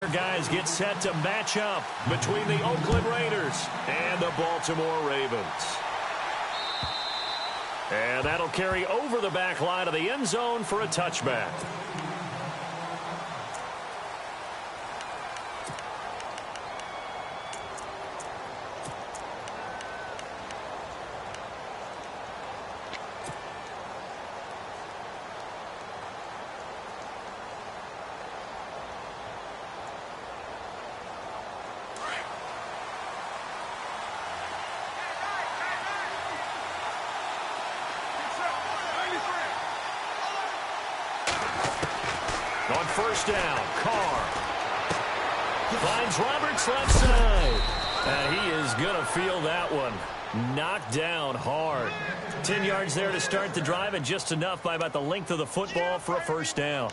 Guys get set to match up between the Oakland Raiders and the Baltimore Ravens. And that'll carry over the back line of the end zone for a touchback. On first down, Carr finds Roberts left side. And he is going to feel that one. Knocked down hard. 10 yards there to start the drive, and just enough by about the length of the football for a first down.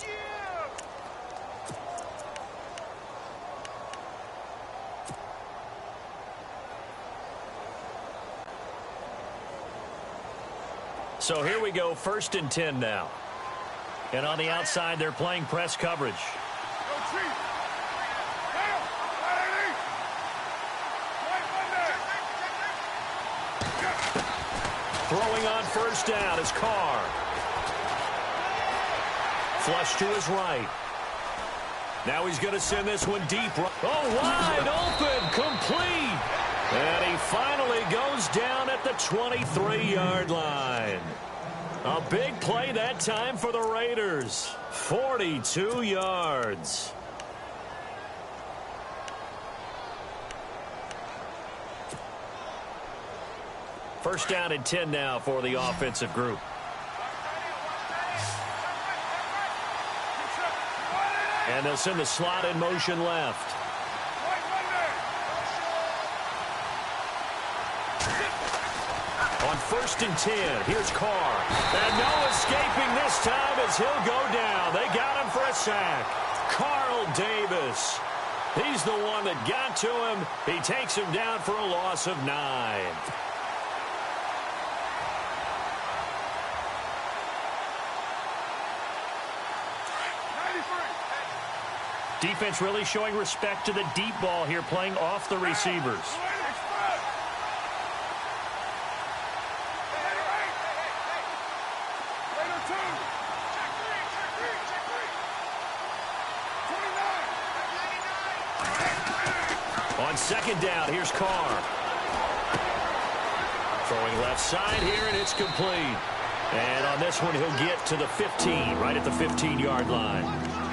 So here we go, 1st and 10 now. And on the outside, they're playing press coverage. Throwing on first down is Carr. Flush to his right. Now he's going to send this one deep. Oh, wide open, complete. And he finally goes down at the 23-yard line. A big play that time for the Raiders. 42 yards. First down and 10 now for the offensive group. And they'll send the slot in motion left. On 1st and 10, here's Carr. And no escaping this time as he'll go down. They got him for a sack. Carl Davis. He's the one that got to him. He takes him down for a loss of 9. Defense really showing respect to the deep ball here, playing off the receivers. On 2nd down, here's Carr. Throwing left side here, and it's complete. And on this one, he'll get to the 15, right at the 15-yard line.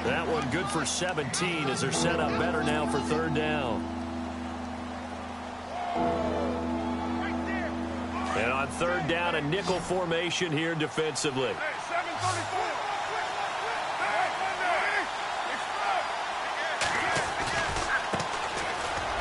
That one good for 17 as they're set up better now for 3rd down. And on 3rd down, a nickel formation here defensively.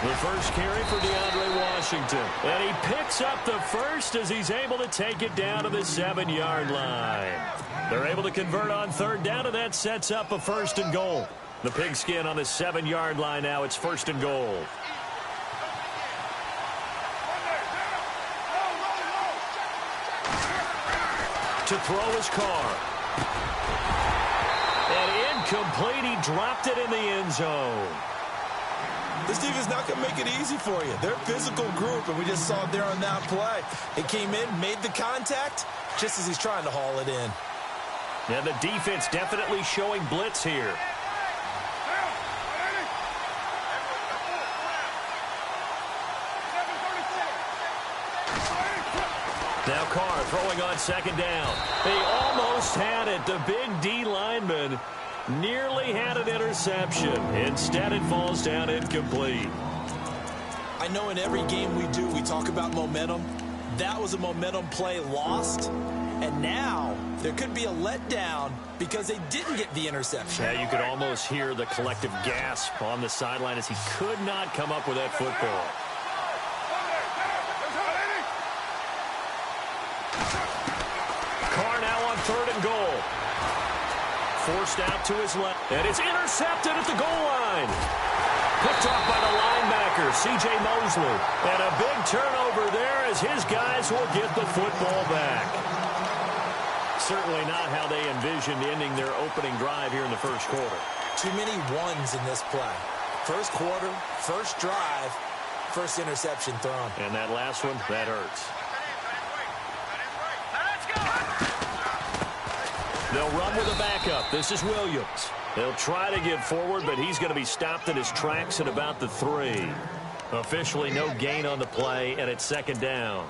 The first carry for DeAndre Washington. And he picks up the first as he's able to take it down to the 7-yard line. They're able to convert on 3rd down, and that sets up a 1st and goal. The pigskin on the 7-yard line now. It's 1st and goal. To throw his Carr. And incomplete. He dropped it in the end zone. This defense is not going to make it easy for you. They're a physical group, and we just saw it there on that play. It came in, made the contact, just as he's trying to haul it in. And the defense definitely showing blitz here. Now Carr throwing on 2nd down. He almost had it. The big D lineman nearly had an interception. Instead, it falls down incomplete. I know in every game we do, we talk about momentum. That was a momentum play lost. And now there could be a letdown because they didn't get the interception. Yeah, you could almost hear the collective gasp on the sideline as he could not come up with that football. Carr now on 3rd and goal. Forced out to his left. And it's intercepted at the goal line. Picked off by the linebacker, C.J. Mosley. And a big turnover there as his guys will get the football back. Certainly not how they envisioned ending their opening drive here in the 1st quarter. Too many ones in this play. First quarter, first drive, first interception thrown. And that last one, that hurts. They'll run with a backup. This is Williams. They'll try to get forward, but he's going to be stopped in his tracks at about the 3. Officially no gain on the play, and it's second down.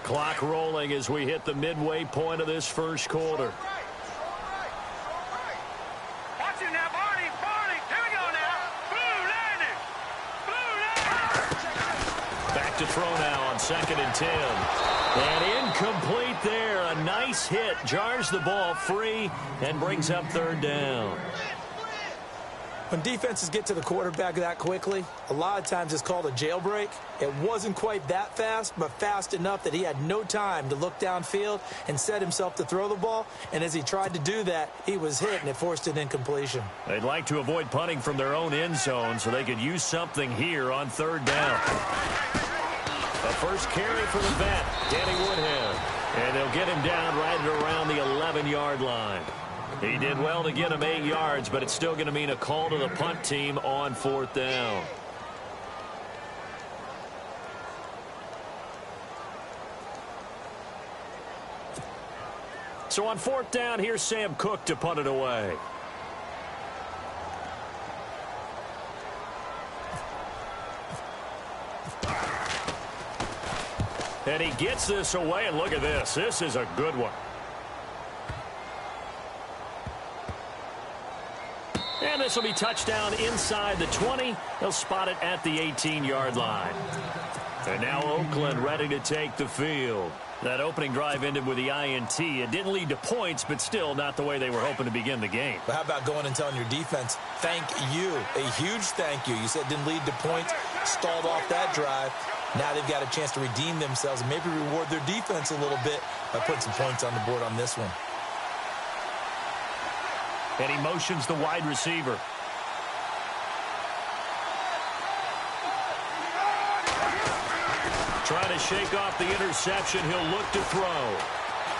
Clock rolling as we hit the midway point of this first quarter. Back to throw now on 2nd and 10. And incomplete there. A nice hit. Jars the ball free and brings up 3rd down. When defenses get to the quarterback that quickly, a lot of times it's called a jailbreak. It wasn't quite that fast, but fast enough that he had no time to look downfield and set himself to throw the ball. And as he tried to do that, he was hit, and it forced an incompletion. They'd like to avoid punting from their own end zone so they could use something here on 3rd down. The first carry for the vet, Danny Woodhead. And they'll get him down right at around the 11-yard line. He did well to get him 8 yards, but it's still going to mean a call to the punt team on 4th down. So on 4th down, here's Sam Cook to punt it away. And he gets this away, and look at this. This is a good one. And this will be touchdown inside the 20. They'll spot it at the 18-yard line. And now Oakland ready to take the field. That opening drive ended with the INT. It didn't lead to points, but still not the way they were hoping to begin the game. But how about going and telling your defense, thank you, a huge thank you. You said it didn't lead to points, stalled off that drive. Now they've got a chance to redeem themselves and maybe reward their defense a little bit by putting some points on the board on this one. And he motions the wide receiver. Trying to shake off the interception. He'll look to throw.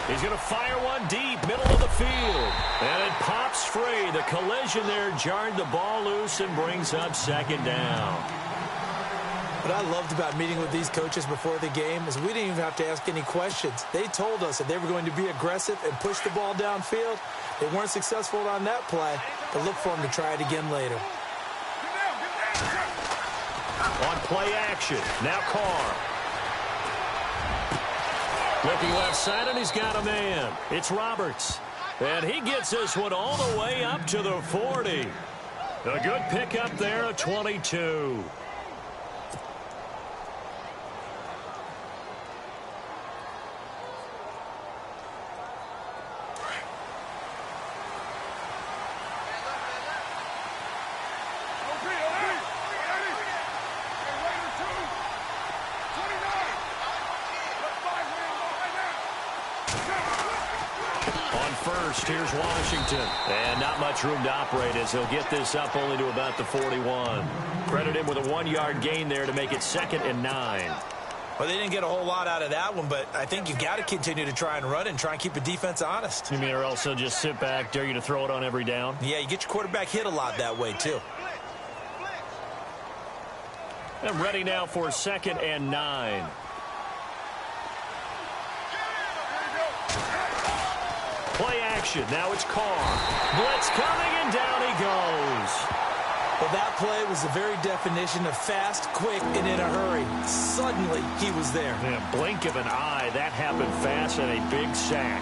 He's going to fire one deep, middle of the field. And it pops free. The collision there jarred the ball loose and brings up 2nd down. What I loved about meeting with these coaches before the game is we didn't even have to ask any questions. They told us that they were going to be aggressive and push the ball downfield. They weren't successful on that play, but look for them to try it again later. On play action, now Carr. Looking left side, and he's got a man. It's Roberts. And he gets this one all the way up to the 40. A good pickup there at 22. Here's Washington. And not much room to operate as he'll get this up only to about the 41. Credit him with a 1-yard gain there to make it 2nd and 9. Well, they didn't get a whole lot out of that one, but I think you've got to continue to try and run and try and keep the defense honest. You mean or else they'll just sit back, dare you to throw it on every down? Yeah, you get your quarterback hit a lot that way, too. And ready now for 2nd and 9. Play action. Now it's Carr. Blitz coming, and down he goes. Well, that play was the very definition of fast, quick, and in a hurry. Suddenly, he was there. In a blink of an eye, that happened fast, and a big sack.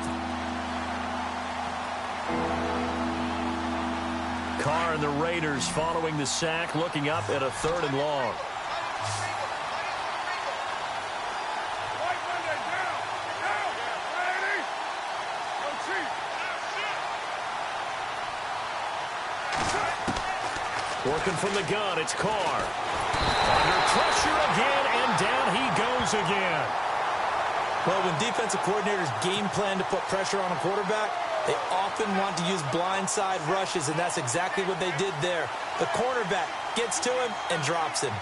Carr and the Raiders following the sack, looking up at a 3rd and long. Working from the gun, it's Carr. Under pressure again, and down he goes again. Well, when defensive coordinators game plan to put pressure on a quarterback, they often want to use blindside rushes, and that's exactly what they did there. The cornerback gets to him and drops him.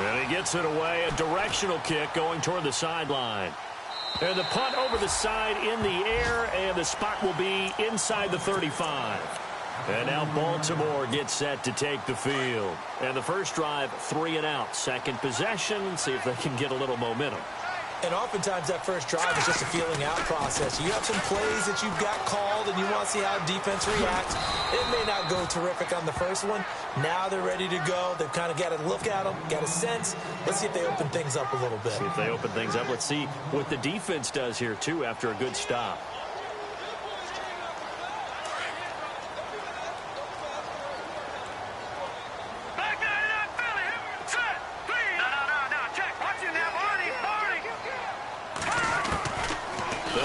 And he gets it away, a directional kick going toward the sideline. And the punt over the side in the air, and the spot will be inside the 35. And now Baltimore gets set to take the field. And the first drive, 3 and out. Second possession, see if they can get a little momentum. And oftentimes that first drive is just a feeling out process. You have some plays that you've got called and you want to see how defense reacts. It may not go terrific on the first one. Now they're ready to go. They've kind of got to look at them, got a sense. Let's see if they open things up a little bit. See if they open things up. Let's see what the defense does here, too, after a good stop.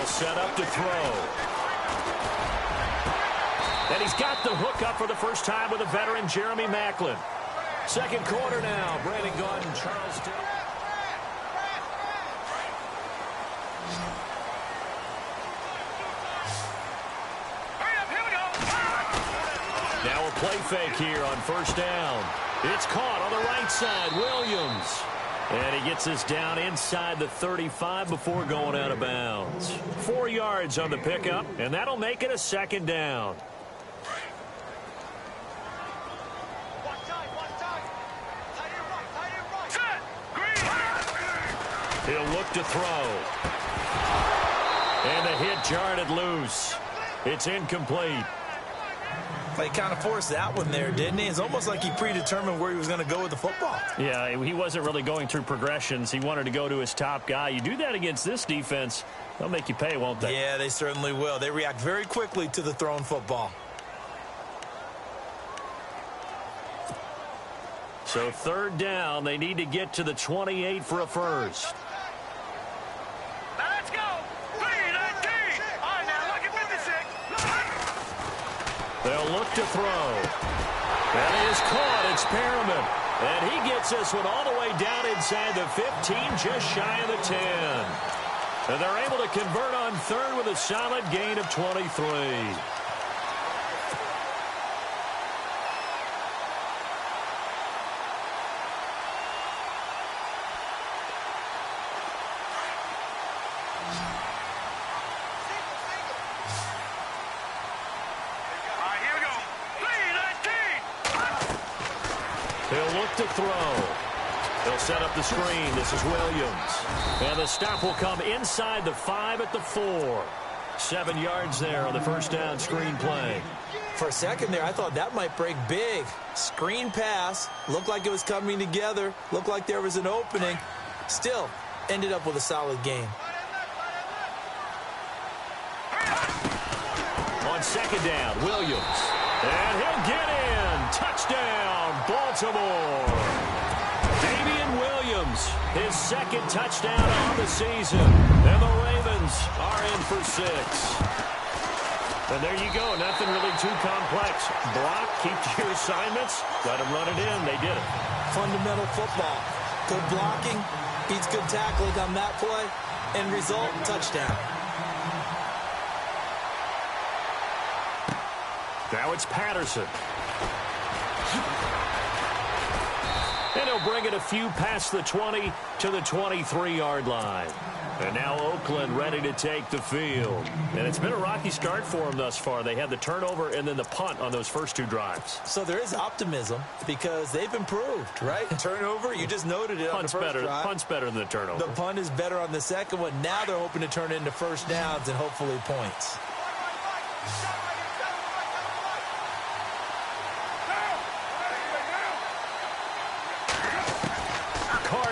Set up to throw. And he's got the hook up for the first time with a veteran, Jeremy Maclin. Second quarter now. Brandon Gordon, Charles Dick. Now a play fake here on first down. It's caught on the right side. Williams. And he gets this down inside the 35 before going out of bounds. 4 yards on the pickup, and that'll make it a second down. He'll look to throw. And the hit jarred it loose. It's incomplete. He kind of forced that one there, didn't he? It's almost like he predetermined where he was going to go with the football. Yeah, he wasn't really going through progressions. He wanted to go to his top guy. You do that against this defense, they'll make you pay, won't they? Yeah, they certainly will. They react very quickly to the thrown football. So third down, they need to get to the 28 for a first. They'll look to throw. That is caught. It's Perriman. And he gets this one all the way down inside the 15, just shy of the 10. And they're able to convert on third with a solid gain of 23. He'll look to throw. They'll set up the screen. This is Williams. And the stop will come inside the 5 at the 4. 7 yards there on the first down screen play. For a second there, I thought that might break big. Screen pass. Looked like it was coming together. Looked like there was an opening. Still, ended up with a solid game. On second down, Williams. And he'll get in. Touchdown, Baltimore. Damian Williams, his second touchdown on the season. And the Ravens are in for 6. And there you go. Nothing really too complex. Block, keep to your assignments, let them run it in. They did it. Fundamental football. Good blocking, beats good tackling on that play. End result, touchdown. Now it's Patterson. And he'll bring it a few past the 20 to the 23-yard line. And now Oakland ready to take the field. And it's been a rocky start for them thus far. They had the turnover and then the punt on those first 2 drives. So there is optimism because they've improved, right? Turnover, you just noted it on the first drive. Punt's better than the turnover. The punt is better on the second one. Now they're hoping to turn it into first downs and hopefully points.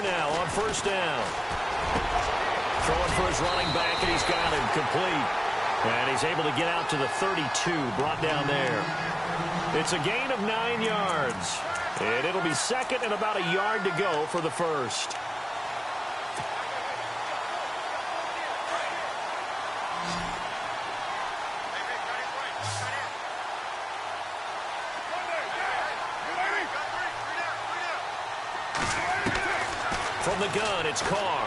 Now on first down. Throwing for his running back, and he's got him complete. And he's able to get out to the 32, brought down there. It's a gain of 9 yards. And it'll be second and about a yard to go for the first. From the gun, it's Carr.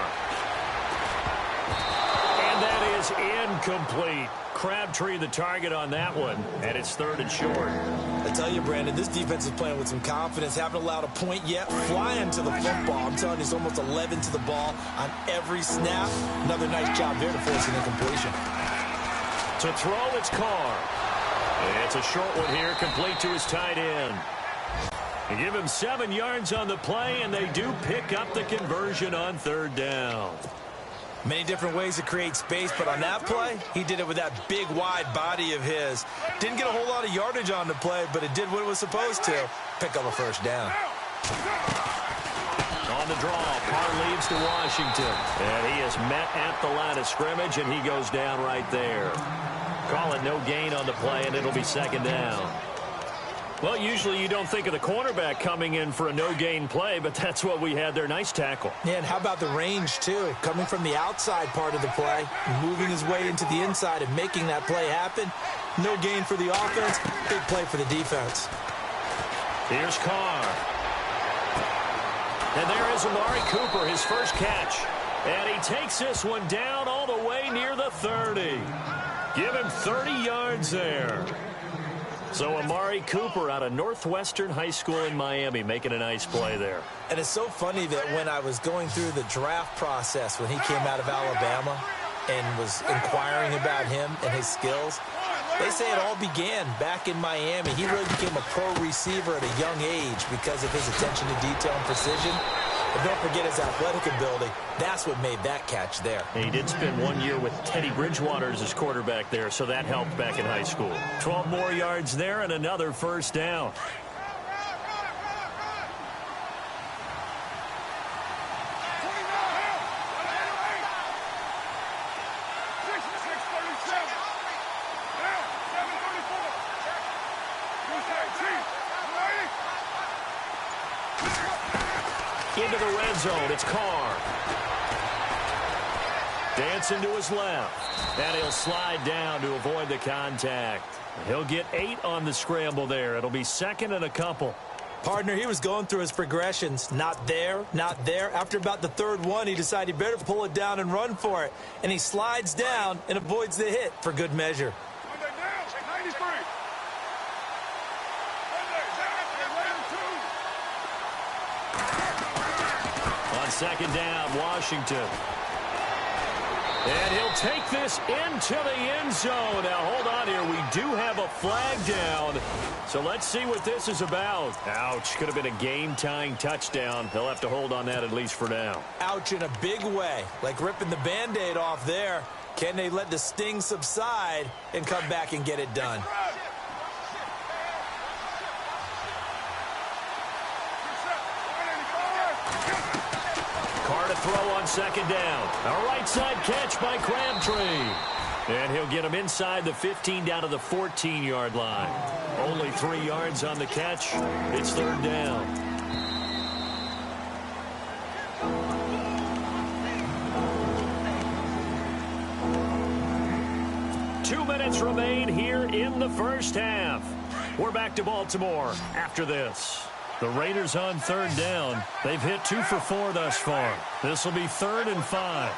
And that is incomplete. Crabtree the target on that one, and it's 3rd and short. I tell you, Brandon, this defense is playing with some confidence. Haven't allowed a point yet. Flying to the football. I'm telling you, it's almost 11 to the ball on every snap. Another nice job there to force an incompletion. To throw, it's Carr. It's a short one here, complete to his tight end. They give him 7 yards on the play, and they do pick up the conversion on 3rd down. Many different ways to create space, but on that play, he did it with that big, wide body of his. Didn't get a whole lot of yardage on the play, but it did what it was supposed to. Pick up a 1st down. On the draw, Carr leads to Washington. And he is met at the line of scrimmage, and he goes down right there. Call it no gain on the play, and it'll be 2nd down. Well, usually you don't think of the cornerback coming in for a no-gain play, but that's what we had there. Nice tackle. Yeah, and how about the range, too? Coming from the outside part of the play, moving his way into the inside and making that play happen. No gain for the offense, big play for the defense. Here's Carr. And there is Amari Cooper, his first catch. And he takes this one down all the way near the 30. Give him 30 yards there. So Amari Cooper out of Northwestern High School in Miami making a nice play there. And it's so funny that when I was going through the draft process when he came out of Alabama and was inquiring about him and his skills, they say it all began back in Miami. He really became a pro receiver at a young age because of his attention to detail and precision. But don't forget his athletic ability. That's what made that catch there. And he did spend 1 year with Teddy Bridgewater as his quarterback there, so that helped back in high school. 12 more yards there and another 1st down. Into the red zone, it's Carr. Dancing to his left. And he'll slide down to avoid the contact. He'll get 8 on the scramble there. It'll be 2nd and a couple. Partner, he was going through his progressions. Not there, not there. After about the 3rd one, he decided he better pull it down and run for it. And he slides down and avoids the hit for good measure. On 2nd down, Washington. And he'll take this into the end zone. Now, hold on here. We do have a flag down. So let's see what this is about. Ouch. Could have been a game-tying touchdown. They'll have to hold on that at least for now. Ouch in a big way. Like ripping the Band-Aid off there. Can they let the sting subside and come back and get it done? Carr to throw on 2nd down. A right side catch by Crabtree. And he'll get him inside the 15 down to the 14-yard line. Only 3 yards on the catch. It's 3rd down. Two minutes remain here in the first half. We're back to Baltimore after this. The Raiders on 3rd down. They've hit 2 for 4 thus far. This will be 3rd and 5.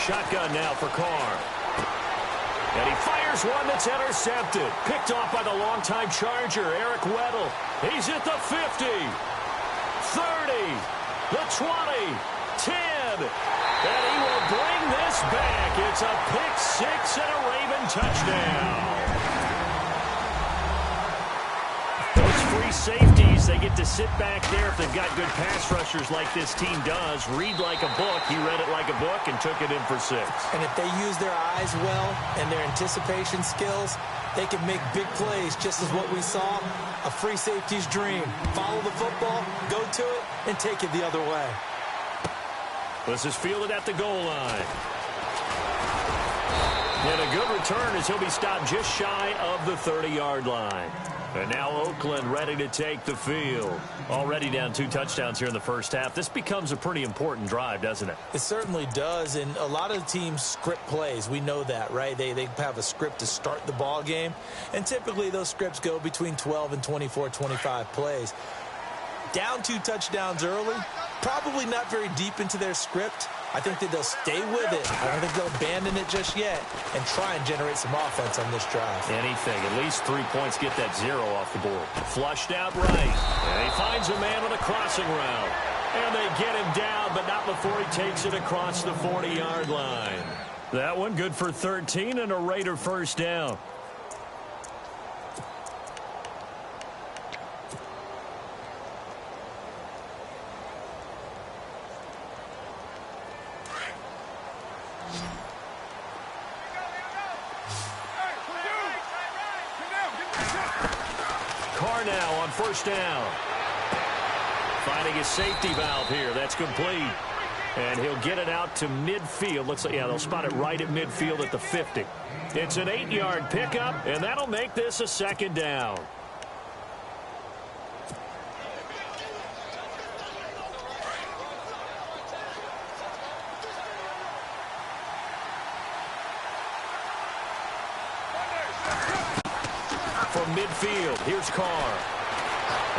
Shotgun now for Carr. And he fires one that's intercepted. Picked off by the longtime Charger, Eric Weddle. He's at the 50, 30, the 20, 10. And he will bring this back. It's a pick 6 and a Raven touchdown. Free safeties, they get to sit back there if they've got good pass rushers like this team does. Read like a book. He read it like a book and took it in for 6. And if they use their eyes well and their anticipation skills, they can make big plays, just as what we saw. A free safety's dream. Follow the football, go to it, and take it the other way. This is fielded at the goal line. And a good return as he'll be stopped just shy of the 30-yard line. And now Oakland ready to take the field. Already down 2 touchdowns here in the first half. This becomes a pretty important drive, doesn't it? It certainly does, and a lot of teams script plays. We know that, right? They have a script to start the ball game, and typically those scripts go between 12 and 24, 25 plays. Down 2 touchdowns early, probably not very deep into their script. I think that they'll stay with it. I don't think they'll abandon it just yet and try and generate some offense on this drive. Anything. At least 3 points. Get that 0 off the board. Flushed out right. And he finds a man on a crossing route. And they get him down, but not before he takes it across the 40-yard line. That one good for 13 and a Raider first down. Carr now on first down. Finding his safety valve here. That's complete. And he'll get it out to midfield. Looks like, yeah, they'll spot it right at midfield at the 50. It's an 8-yard pickup, and that'll make this a second down. From midfield, here's Carr.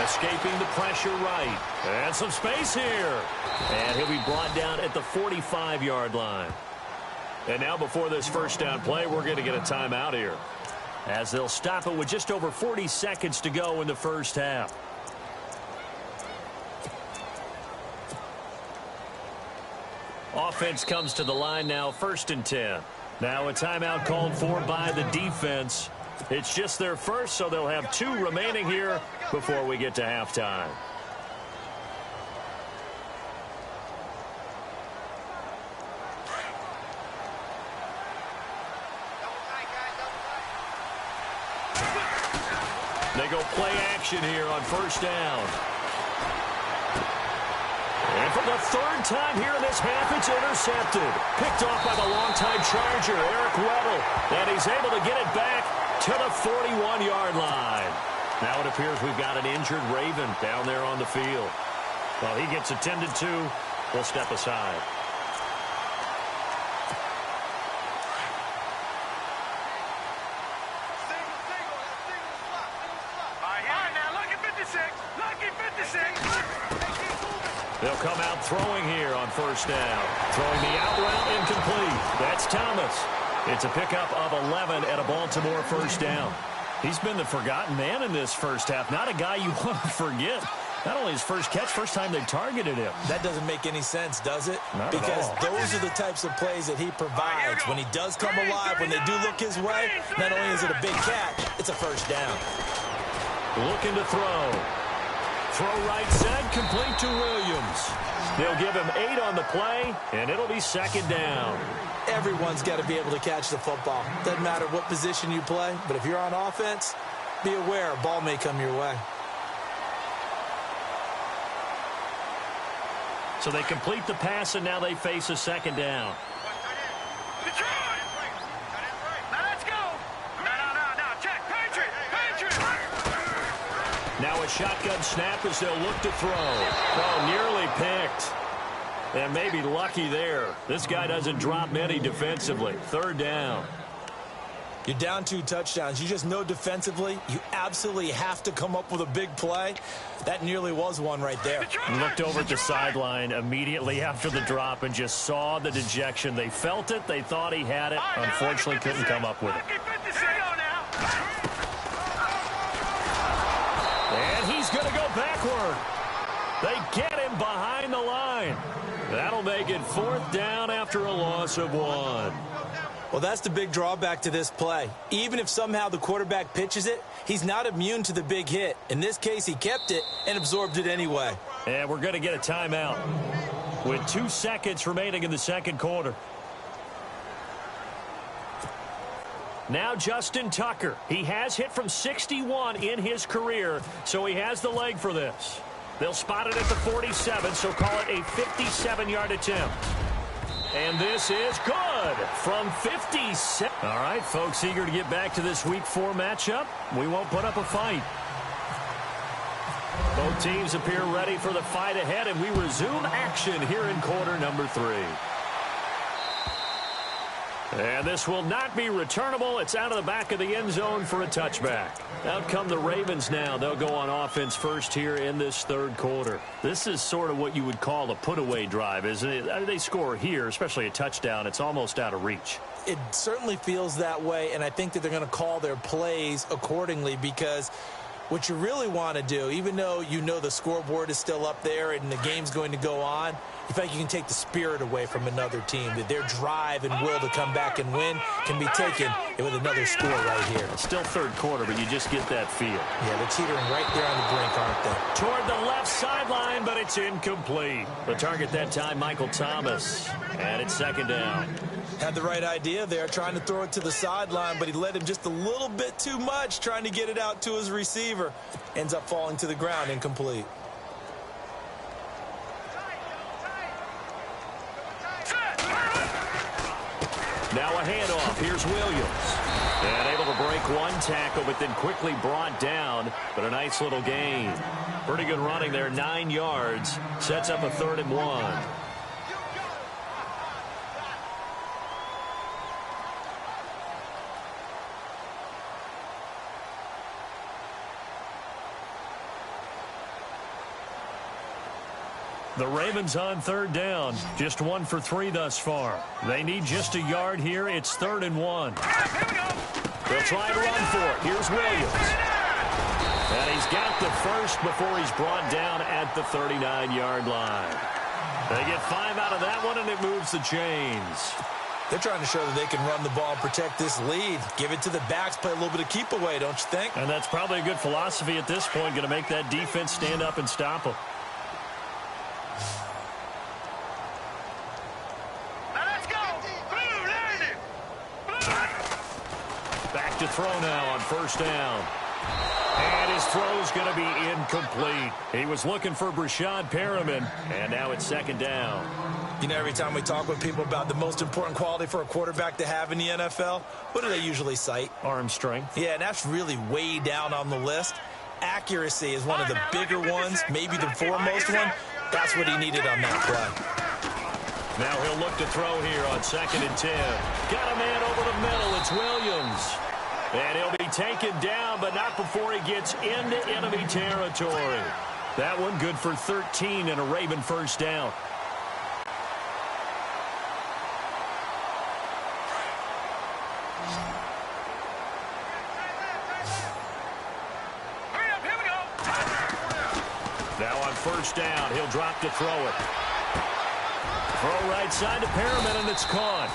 Escaping the pressure right. And some space here. And he'll be brought down at the 45-yard line. And now before this first down play, we're going to get a timeout here, as they'll stop it with just over 40 seconds to go in the first half. Offense comes to the line now, 1st and 10. Now a timeout called for by the defense. It's just their first, so they'll have 2 remaining here before we get to halftime. They go play action here on first down. And for the 3rd time here in this half, it's intercepted. Picked off by the longtime Charger, Eric Weddle. And he's able to get it back to the 41-yard line. Now it appears we've got an injured Raven down there on the field. While he gets attended to, we'll step aside. They'll come out throwing here on first down. Throwing the out route, incomplete. That's Thomas. It's a pickup of 11 at a Baltimore first down. He's been the forgotten man in this first half. Not a guy you want to forget. Not only his first catch, first time they targeted him. That doesn't make any sense, does it? Not because at all. Those are the types of plays that he provides. When he does come alive, when they do look his way, not only is it a big catch, it's a first down. Looking to throw. Throw right side, complete to Williams. They'll give him 8 on the play, and it'll be second down. Everyone's got to be able to catch the football. Doesn't matter what position you play, but if you're on offense, be aware a ball may come your way. So they complete the pass, and now they face a second down. Now a shotgun snap as they'll look to throw. Oh, nearly picked. And maybe lucky there. This guy doesn't drop many defensively. Third down. You're down 2 touchdowns. You just know defensively you absolutely have to come up with a big play. That nearly was one right there. Looked over at the sideline immediately after the drop and just saw the dejection. They felt it. They thought he had it. Unfortunately, couldn't come up with it. And he's going to go backward. They get him behind the line. That'll make it 4th down after a loss of 1. Well, that's the big drawback to this play. Even if somehow the quarterback pitches it, he's not immune to the big hit. In this case, he kept it and absorbed it anyway. And we're going to get a timeout with 2 seconds remaining in the second quarter. Now Justin Tucker. He has hit from 61 in his career, so he has the leg for this. They'll spot it at the 47, so call it a 57-yard attempt. And this is good from 57. All right, folks, eager to get back to this Week 4 matchup. We won't put up a fight. Both teams appear ready for the fight ahead, and we resume action here in quarter number 3. And this will not be returnable. It's out of the back of the end zone for a touchback. Out come the Ravens now. They'll go on offense first here in this third quarter. This is sort of what you would call a put-away drive, isn't it? They score here, especially a touchdown. It's almost out of reach. It certainly feels that way, and I think that they're going to call their plays accordingly, because what you really want to do, even though you know the scoreboard is still up there and the game's going to go on, you feel like you can take the spirit away from another team, that their drive and will to come back and win can be taken with another score right here. It's still third quarter, but you just get that feel. Yeah, they're teetering right there on the brink, aren't they? Toward the left sideline, but it's incomplete. The target that time, Michael Thomas. And it's second down. Had the right idea there, trying to throw it to the sideline, but he led him just a little bit too much, trying to get it out to his receiver. Ends up falling to the ground, incomplete. Now a handoff. Here's Williams. And able to break one tackle, but then quickly brought down. But a nice little gain. Pretty good running there, 9 yards. Sets up a 3rd and 1. The Ravens on 3rd down. Just 1 for 3 thus far. They need just a yard here. It's 3rd and 1. They'll try to run for it. Here's Williams. And he's got the first before he's brought down at the 39-yard line. They get 5 out of that one, and it moves the chains. They're trying to show that they can run the ball and protect this lead. Give it to the backs, play a little bit of keep away, don't you think? And that's probably a good philosophy at this point, going to make that defense stand up and stop them. Back to throw now on 1st down. And his throw's going to be incomplete. He was looking for Brashad Perriman, and now it's 2nd down. You know, every time we talk with people about the most important quality for a quarterback to have in the NFL, what do they usually cite? Arm strength. Yeah, and that's really way down on the list. Accuracy is one of the bigger ones, maybe the foremost one. That's what he needed on that play. Now he'll look to throw here on 2nd and 10. Got a man over the middle. It's Williams. And he'll be taken down, but not before he gets into enemy territory. That one good for 13 and a Raven 1st down. Now on 1st down, he'll drop to throw it. Throw right side to Perriman, and it's caught.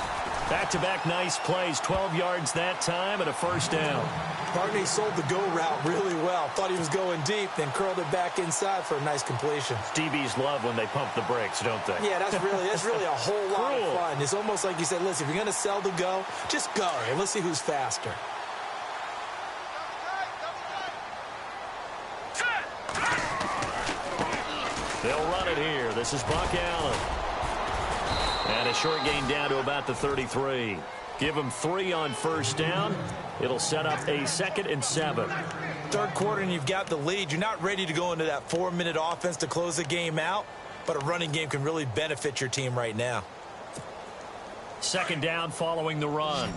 Back-to-back nice plays, 12 yards that time and a 1st down. Barney sold the go route really well. Thought he was going deep, then curled it back inside for a nice completion. DBs love when they pump the brakes, don't they? Yeah, that's really a whole lot of fun. It's almost like you said, listen, if you're going to sell the go, just go, and let's see who's faster. They'll run it here. This is Buck Allen. And a short gain down to about the 33. Give him 3 on 1st down. It'll set up a 2nd and 7. Third quarter and you've got the lead. You're not ready to go into that 4-minute offense to close the game out, but a running game can really benefit your team right now. 2nd down following the run.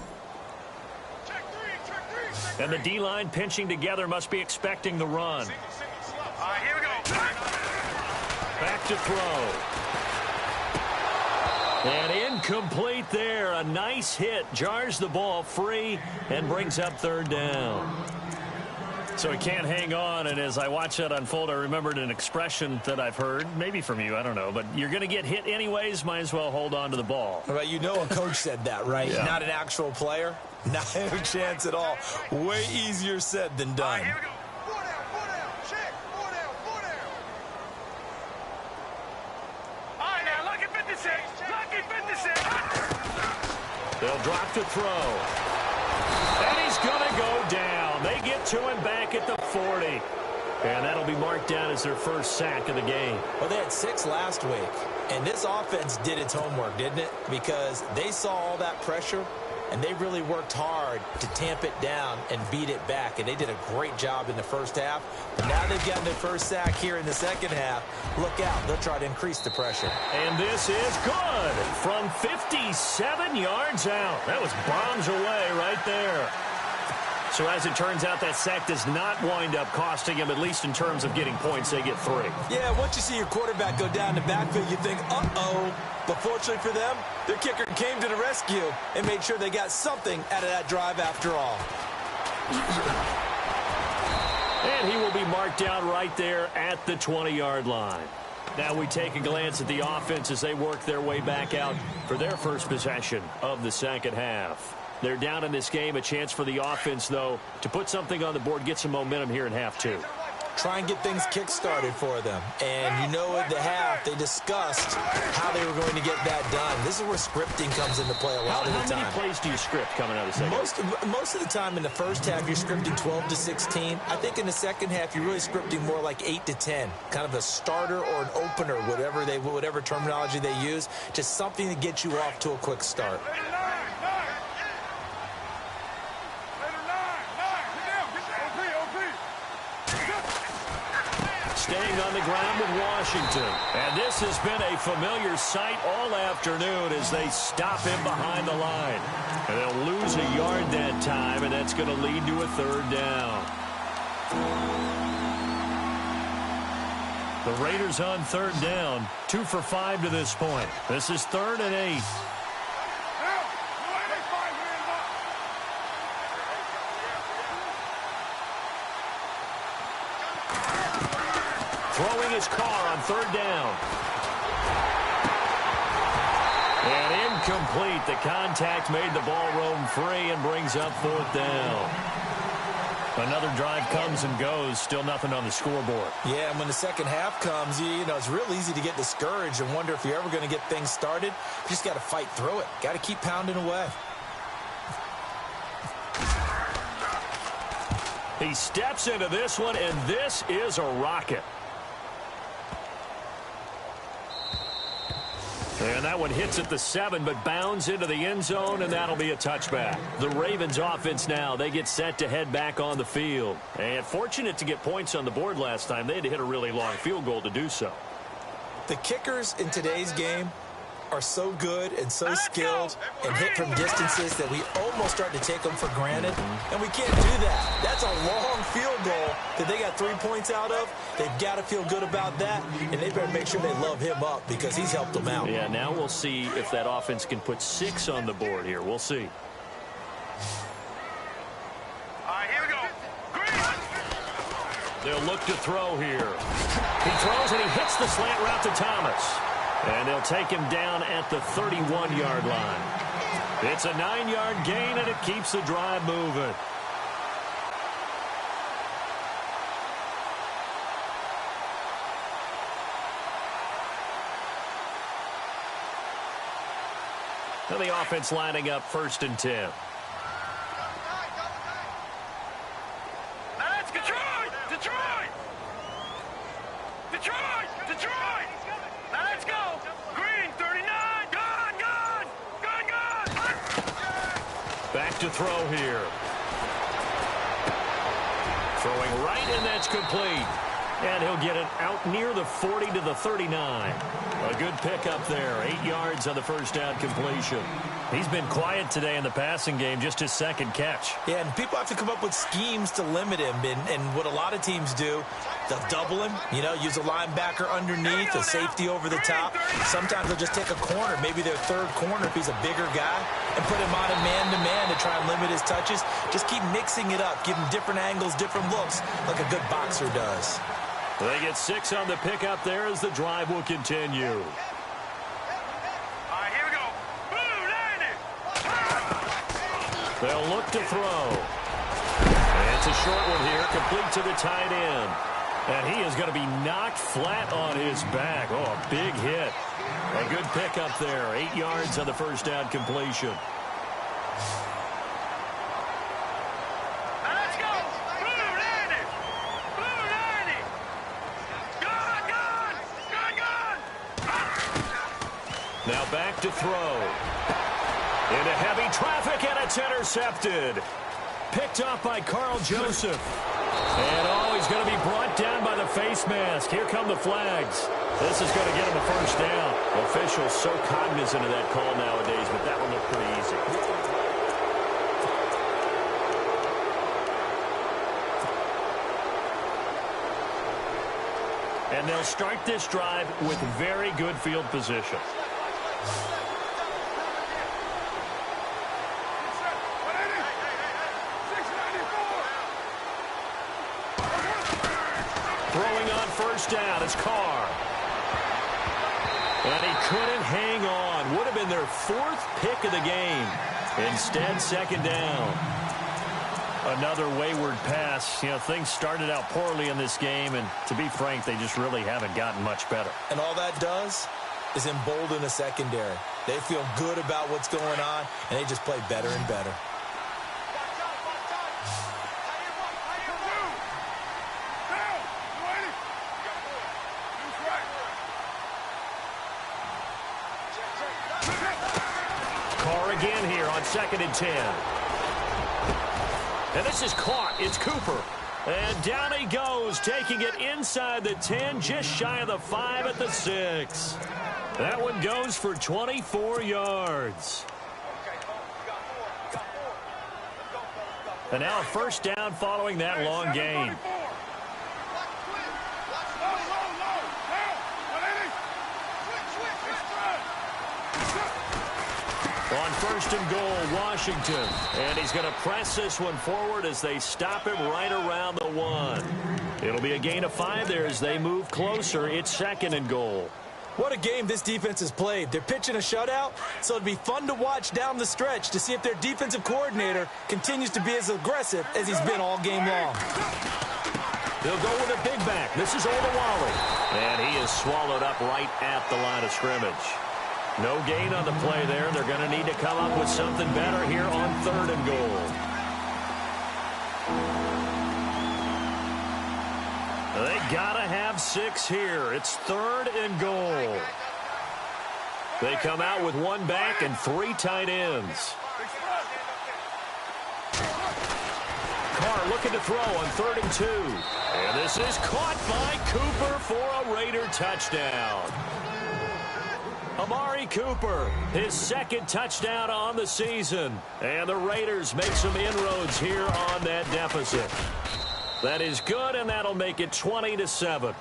And the D-line pinching together must be expecting the run. Here we go. Back to throw. And incomplete there. A nice hit. Jars the ball free and brings up 3rd down. So he can't hang on, and as I watch that unfold, I remembered an expression that I've heard, maybe from you, I don't know, but you're going to get hit anyways, might as well hold on to the ball. Well, you know a coach said that, right? Yeah. Not an actual player. Not a chance at all. Way easier said than done. Here we go. 4 down, 4 down. Check. 4 down, 4 down. All right, now, lucky 56. Lucky 56. They'll drop to throw. And he's going to go down. They get to him back at the 40. And that'll be marked down as their first sack of the game. Well, they had 6 last week. And this offense did its homework, didn't it? Because they saw all that pressure, and they really worked hard to tamp it down and beat it back, and they did a great job in the first half. But now they've gotten their first sack here in the second half. Look out. They'll try to increase the pressure. And this is good from 57 yards out. That was bombs away right there. So as it turns out, that sack does not wind up costing him, at least in terms of getting points. They get 3. Yeah, once you see your quarterback go down the backfield, you think, uh-oh. But fortunately for them, their kicker came to the rescue and made sure they got something out of that drive after all. And he will be marked down right there at the 20-yard line. Now we take a glance at the offense as they work their way back out for their first possession of the second half. They're down in this game. A chance for the offense, though, to put something on the board, get some momentum here in half 2. Try and get things kick-started for them. And you know at the half, they discussed how they were going to get that done. This is where scripting comes into play a lot of the time. How many plays do you script coming out of the second half? Most of the time in the first half, you're scripting 12 to 16. I think in the second half, you're really scripting more like 8 to 10. Kind of a starter or an opener, whatever terminology they use. Just something to get you off to a quick start. Staying on the ground with Washington. And this has been a familiar sight all afternoon as they stop him behind the line. And they'll lose a yard that time, and that's going to lead to a 3rd down. The Raiders on 3rd down, 2 for 5 to this point. This is 3rd and 8. Throwing his car on 3rd down. And incomplete. The contact made the ball roam free and brings up 4th down. Another drive comes and goes. Still nothing on the scoreboard. Yeah, and when the second half comes, you know, it's real easy to get discouraged and wonder if you're ever going to get things started. You just got to fight through it. Got to keep pounding away. He steps into this one, and this is a rocket. And that one hits at the 7, but bounds into the end zone, and that'll be a touchback. The Ravens offense now, they get set to head back on the field. And fortunate to get points on the board last time. They had to hit a really long field goal to do so. The kickers in today's game are so good and so skilled and hit from distances that we almost start to take them for granted. And we can't do that. That's a long field goal that they got 3 points out of. They've got to feel good about that, and they better make sure they love him up because he's helped them out. Yeah, now we'll see if that offense can put 6 on the board here. We'll see. All right, here we go. Green. They'll look to throw here. He throws, and he hits the slant route to Thomas. And they'll take him down at the 31-yard line. It's a 9-yard gain, and it keeps the drive moving. Now the offense lining up 1st and 10. That's Detroit! Detroit! Detroit! Detroit! Now let's go! Green, 39! Gone! Gone! Gone! Gone! Back to throw here. Throwing right, and that's complete. And he'll get it out near the 40 to the 39. A good pickup there. 8 yards on the first down completion. He's been quiet today in the passing game, just his 2nd catch. Yeah, and people have to come up with schemes to limit him. And what a lot of teams do, they'll double him, you know, use a linebacker underneath, a safety over the top. Sometimes they'll just take a corner, maybe their 3rd corner if he's a bigger guy, and put him on a man-to-man to try and limit his touches. Just keep mixing it up, give him different angles, different looks, like a good boxer does. They get 6 on the pickup there as the drive will continue. All right, here we go. Blue, landing! They'll look to throw. And it's a short one here, complete to the tight end. And he is going to be knocked flat on his back. Oh, a big hit. A good pickup there. 8 yards on the first down completion. Now let's go! Blue, landing! Blue, landing! Gone! Gone! Gone! Gone! Now back to throw. Into heavy traffic, and it's intercepted. Picked off by Carl Joseph. And, he's going to be brought down by the face mask. Here come the flags. This is going to get him a first down. Officials so cognizant of that call nowadays, but that one looked pretty easy. And they'll start this drive with very good field position. Throwing on first down is Carr. And he couldn't hang on. Would have been their fourth pick of the game. Instead, second down. Another wayward pass. You know, things started out poorly in this game, and to be frank, they just really haven't gotten much better. And all that does is embolden a secondary. They feel good about what's going on, and they just play better and better. Carr again here on 2nd and 10. And this is caught. It's Cooper. And down he goes, taking it inside the 10, just shy of the 5 at the 6. That one goes for 24 yards. And now a first down following that long gain. On 1st and goal, Washington. And he's going to press this one forward as they stop him right around the 1. It'll be a gain of 5 there as they move closer. It's 2nd and goal. What a game this defense has played. They're pitching a shutout, so it'd be fun to watch down the stretch to see if their defensive coordinator continues to be as aggressive as he's been all game long. They'll go with a big back. This is Olawale. And he is swallowed up right at the line of scrimmage. No gain on the play there. They're going to need to come up with something better here on 3rd and goal. They got to have 6 here. It's 3rd and goal. They come out with 1 back and 3 tight ends. Carr looking to throw on 3rd and 2. And this is caught by Cooper for a Raider touchdown. Amari Cooper, his 2nd touchdown on the season. And the Raiders make some inroads here on that deficit. That is good, and that'll make it 20-7.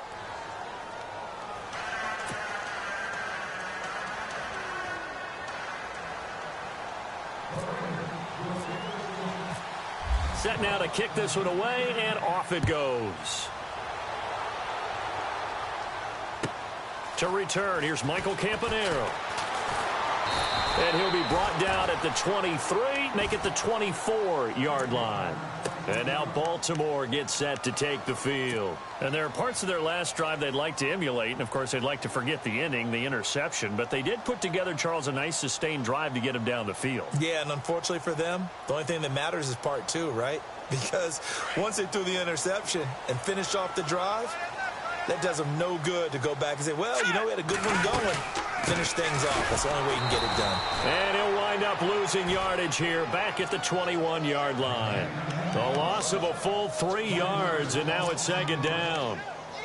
Set now to kick this one away, and off it goes. To return, here's Michael Campanero. And he'll be brought down at the 23, make it the 24-yard line. And now Baltimore gets set to take the field. And there are parts of their last drive they'd like to emulate, and of course they'd like to forget the inning, the interception, but they did put together, Charles, a nice sustained drive to get him down the field. Yeah, and unfortunately for them, the only thing that matters is part 2, right? Because once they threw the interception and finished off the drive, that does them no good to go back and say, well, you know, we had a good one going. Finish things off. That's the only way you can get it done. And he'll wind up losing yardage here back at the 21-yard line. The loss of a full 3 yards, and now it's 2nd down.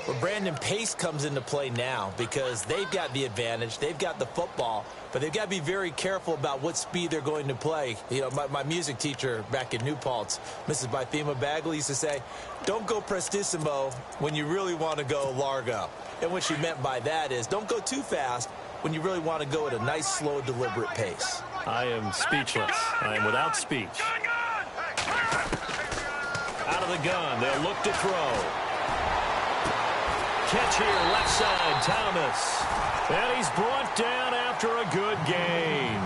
Well, Brandon, pace comes into play now because they've got the advantage. They've got the football, but they've got to be very careful about what speed they're going to play. You know, my music teacher back in New Paltz, Mrs. Bythema Bagley, used to say, don't go prestissimo when you really want to go largo. And what she meant by that is don't go too fast when you really want to go at a nice, slow, deliberate pace. I am speechless. I am without speech. Out of the gun, they'll look to throw. Catch here, left side, Thomas. And he's brought down after a good gain.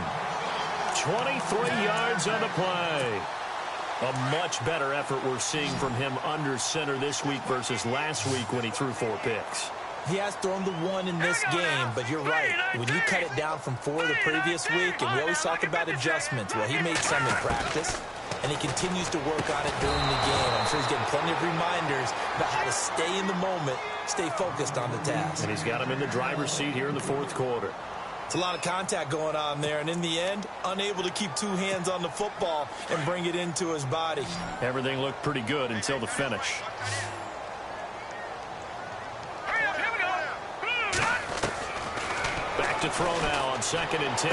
23 yards on the play. A much better effort we're seeing from him under center this week versus last week when he threw 4 picks. He has thrown the 1 in this game, but you're right. When you cut it down from 4 the previous week, and we always talk about adjustments, well, he made some in practice, and he continues to work on it during the game. I'm sure he's getting plenty of reminders about how to stay in the moment, stay focused on the task. And he's got him in the driver's seat here in the 4th quarter. It's a lot of contact going on there, and in the end, unable to keep two hands on the football and bring it into his body. Everything looked pretty good until the finish. Back to throw now on 2nd and 10.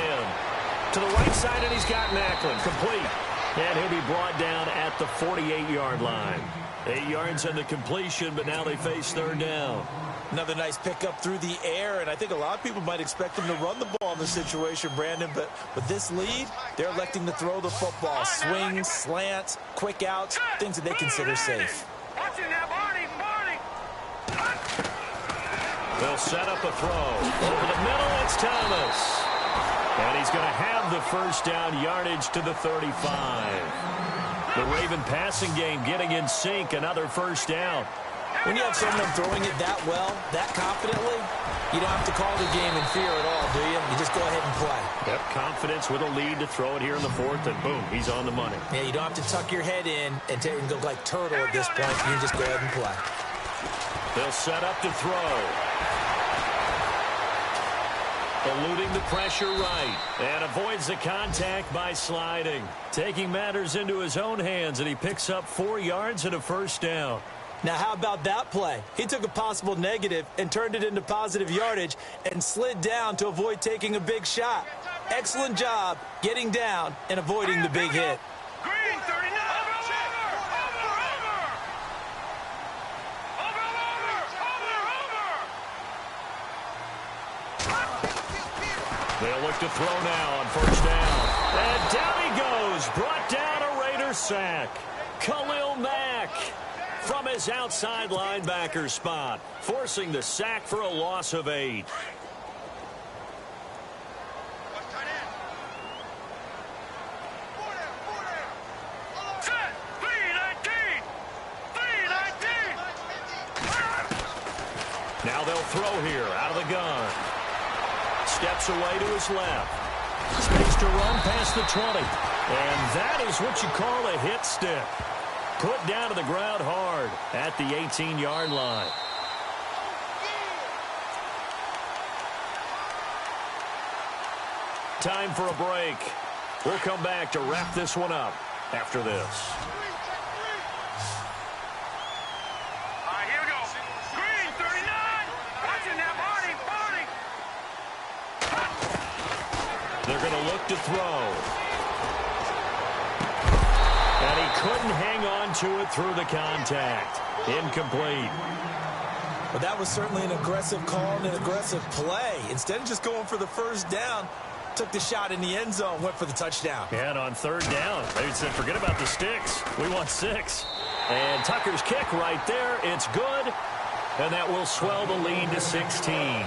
To the right side, and he's got Macklin. Complete. And he'll be brought down at the 48-yard line. 8 yards on the completion, but now they face 3rd down. Another nice pickup through the air, and I think a lot of people might expect them to run the ball in this situation, Brandon, but with this lead, they're electing to throw the football. Swings, slants, quick outs, things that they consider safe. They'll set up a throw. Over the middle, it's Thomas. And he's going to have the first down yardage to the 35. The Raven passing game getting in sync, another first down. When you have someone throwing it that well, that confidently, you don't have to call the game in fear at all, do you? You just go ahead and play. Yep, confidence with a lead to throw it here in the 4th, and boom, he's on the money. Yeah, you don't have to tuck your head in and go like turtle at this point. You can just go ahead and play. They'll set up to throw. Eluding the pressure right, and avoids the contact by sliding. Taking matters into his own hands, and he picks up 4 yards and a first down. Now, how about that play? He took a possible negative and turned it into positive yardage and slid down to avoid taking a big shot. Excellent job getting down and avoiding the big hit. Green, 39. They'll look to throw now on 1st down. And down he goes. Brought down a Raider sack. Khalil Mack from his outside linebacker spot, forcing the sack for a loss of 8. Now they'll throw here out of the gun. Steps away to his left. Space to run past the 20. And that is what you call a hit stick. Put down to the ground hard at the 18-yard line. Time for a break. We'll come back to wrap this one up after this. All right, here we go. Green, 39. Watching that body. They're going to look to throw. And he couldn't hang on to it through the contact. Incomplete. Well, that was certainly an aggressive call and an aggressive play. Instead of just going for the first down, took the shot in the end zone, went for the touchdown. Yeah, and on 3rd down, they said, forget about the sticks. We want 6. And Tucker's kick right there. It's good. And that will swell the lead to 16.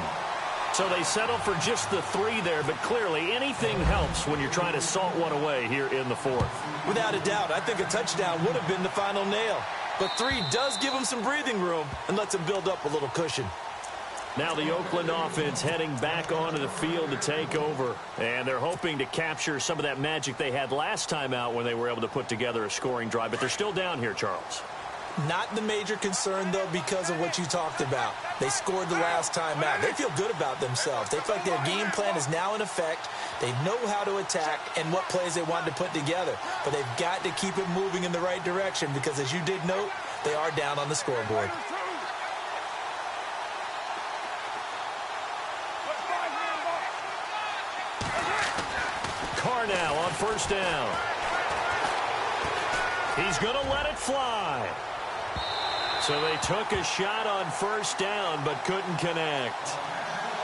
So they settle for just the 3 there, but clearly anything helps when you're trying to salt one away here in the 4th. Without a doubt, I think a touchdown would have been the final nail. But 3 does give them some breathing room and lets them build up a little cushion. Now the Oakland offense heading back onto the field to take over. And they're hoping to capture some of that magic they had last time out when they were able to put together a scoring drive. But they're still down here, Charles. Not the major concern, though, because of what you talked about. They scored the last time out. They feel good about themselves. They feel like their game plan is now in effect. They know how to attack and what plays they want to put together. But they've got to keep it moving in the right direction because, as you did note, they are down on the scoreboard. Carr now on 1st down. He's going to let it fly. So they took a shot on 1st down but couldn't connect.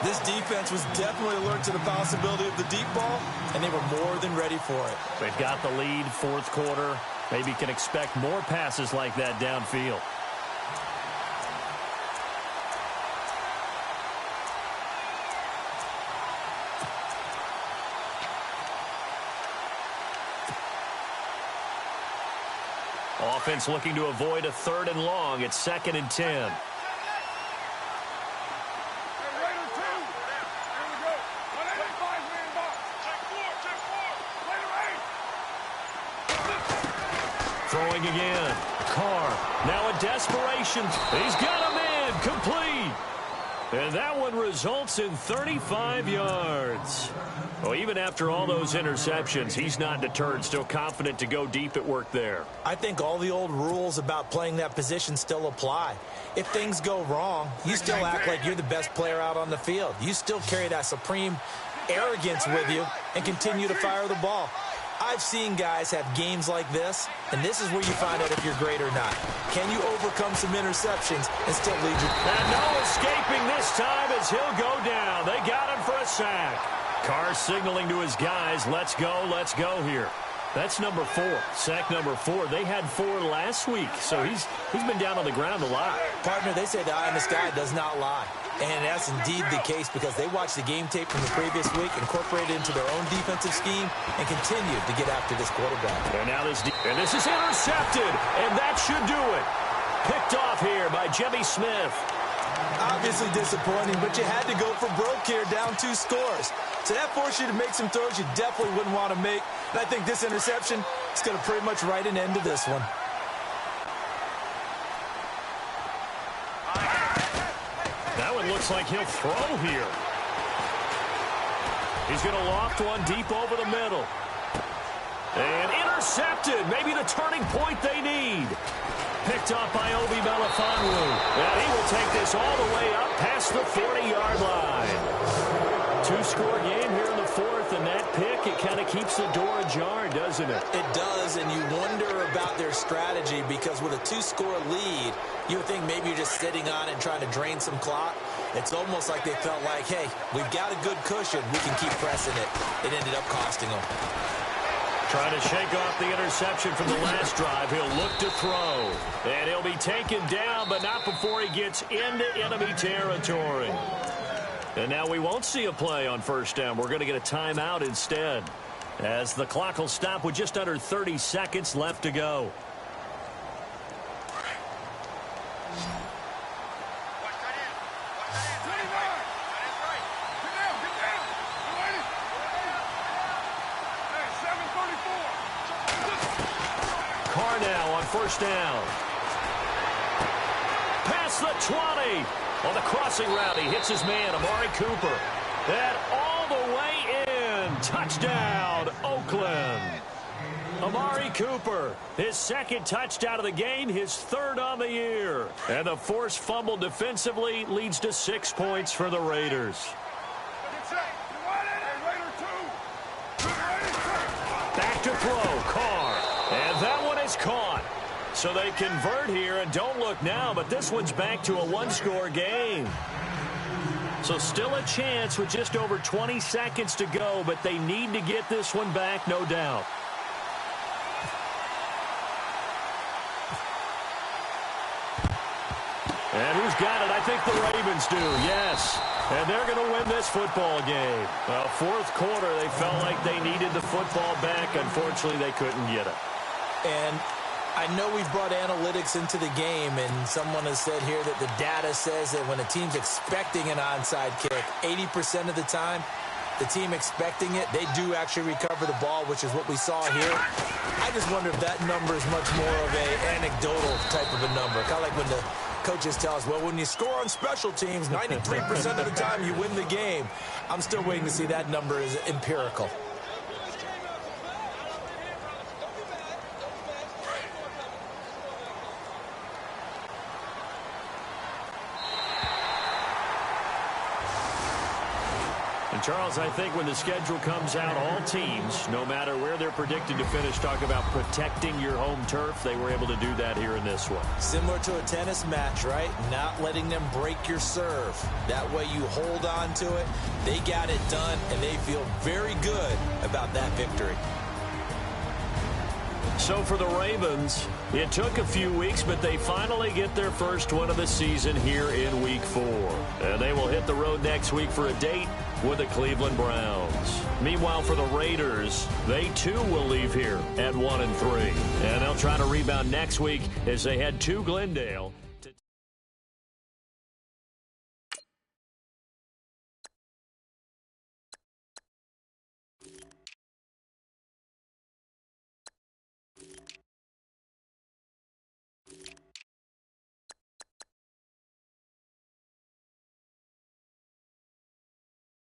This defense was definitely alert to the possibility of the deep ball, and they were more than ready for it. They've got the lead, 4th quarter. Maybe can expect more passes like that downfield. Offense looking to avoid a 3rd and long. It's 2nd and 10. Throwing again. Carr. Now a desperation. He's got a man. Complete. And that one results in 35 yards. Well, even after all those interceptions, he's not deterred, still confident to go deep at work there. I think all the old rules about playing that position still apply. If things go wrong, you still act like you're the best player out on the field. You still carry that supreme arrogance with you and continue to fire the ball. I've seen guys have games like this, and this is where you find out if you're great or not. Can you overcome some interceptions and still lead you? And no escaping this time as he'll go down. They got him for a sack. Carr signaling to his guys, let's go here. That's number 4, sack number 4. They had 4 last week, so he's been down on the ground a lot. Partner, they say the eye in the sky does not lie. And that's indeed the case because they watched the game tape from the previous week, incorporated it into their own defensive scheme, and continued to get after this quarterback. And now this is intercepted, and that should do it. Picked off here by Jimmy Smith. Obviously disappointing, but you had to go for broke here, down 2 scores. So that forced you to make some throws you definitely wouldn't want to make. And I think this interception is going to pretty much write an end to this one. That one looks like he'll throw here. He's going to loft one deep over the middle. And intercepted. Maybe the turning point they need. Picked up by Obi Melifonwu. And he will take this all the way up past the 40-yard line. 2-score game here in the 4th, and that pick, it kind of keeps the door ajar, doesn't it? It does, and you wonder about their strategy because with a 2-score lead, you would think maybe you're just sitting on it and trying to drain some clock. It's almost like they felt like, hey, we've got a good cushion. We can keep pressing it. It ended up costing them. Trying to shake off the interception from the last drive. He'll look to throw. And he'll be taken down, but not before he gets into enemy territory. And now we won't see a play on first down. We're going to get a timeout instead, as the clock will stop with just under 30 seconds left to go. Carr now on first down. Past the 20. On the crossing route, he hits his man, Amari Cooper. And all the way in. Touchdown, Oakland. Amari Cooper, his 2nd touchdown of the game, his 3rd on the year. And the forced fumble defensively leads to 6 points for the Raiders. Back to throw, Carr. And that one is caught. So they convert here, and don't look now, but this one's back to a 1-score game. So still a chance with just over 20 seconds to go, but they need to get this one back, no doubt. And who's got it? I think the Ravens do, yes. And they're going to win this football game. Well, 4th quarter, they felt like they needed the football back. Unfortunately, they couldn't get it. And I know we've brought analytics into the game, and someone has said here that the data says that when a team's expecting an onside kick, 80% of the time, the team expecting it, they do actually recover the ball, which is what we saw here. I just wonder if that number is much more of an anecdotal type of a number. Kind of like when the coaches tell us, well, when you score on special teams, 93% of the time you win the game. I'm still waiting to see that number is empirical. And Charles, I think when the schedule comes out, all teams, no matter where they're predicted to finish, talk about protecting your home turf. They were able to do that here in this one. Similar to a tennis match, right? Not letting them break your serve. That way you hold on to it. They got it done, and they feel very good about that victory. So for the Ravens, it took a few weeks, but they finally get their first win of the season here in Week 4. And they will hit the road next week for a date with the Cleveland Browns. Meanwhile, for the Raiders, they too will leave here at 1-3. And they'll try to rebound next week as they head to Glendale.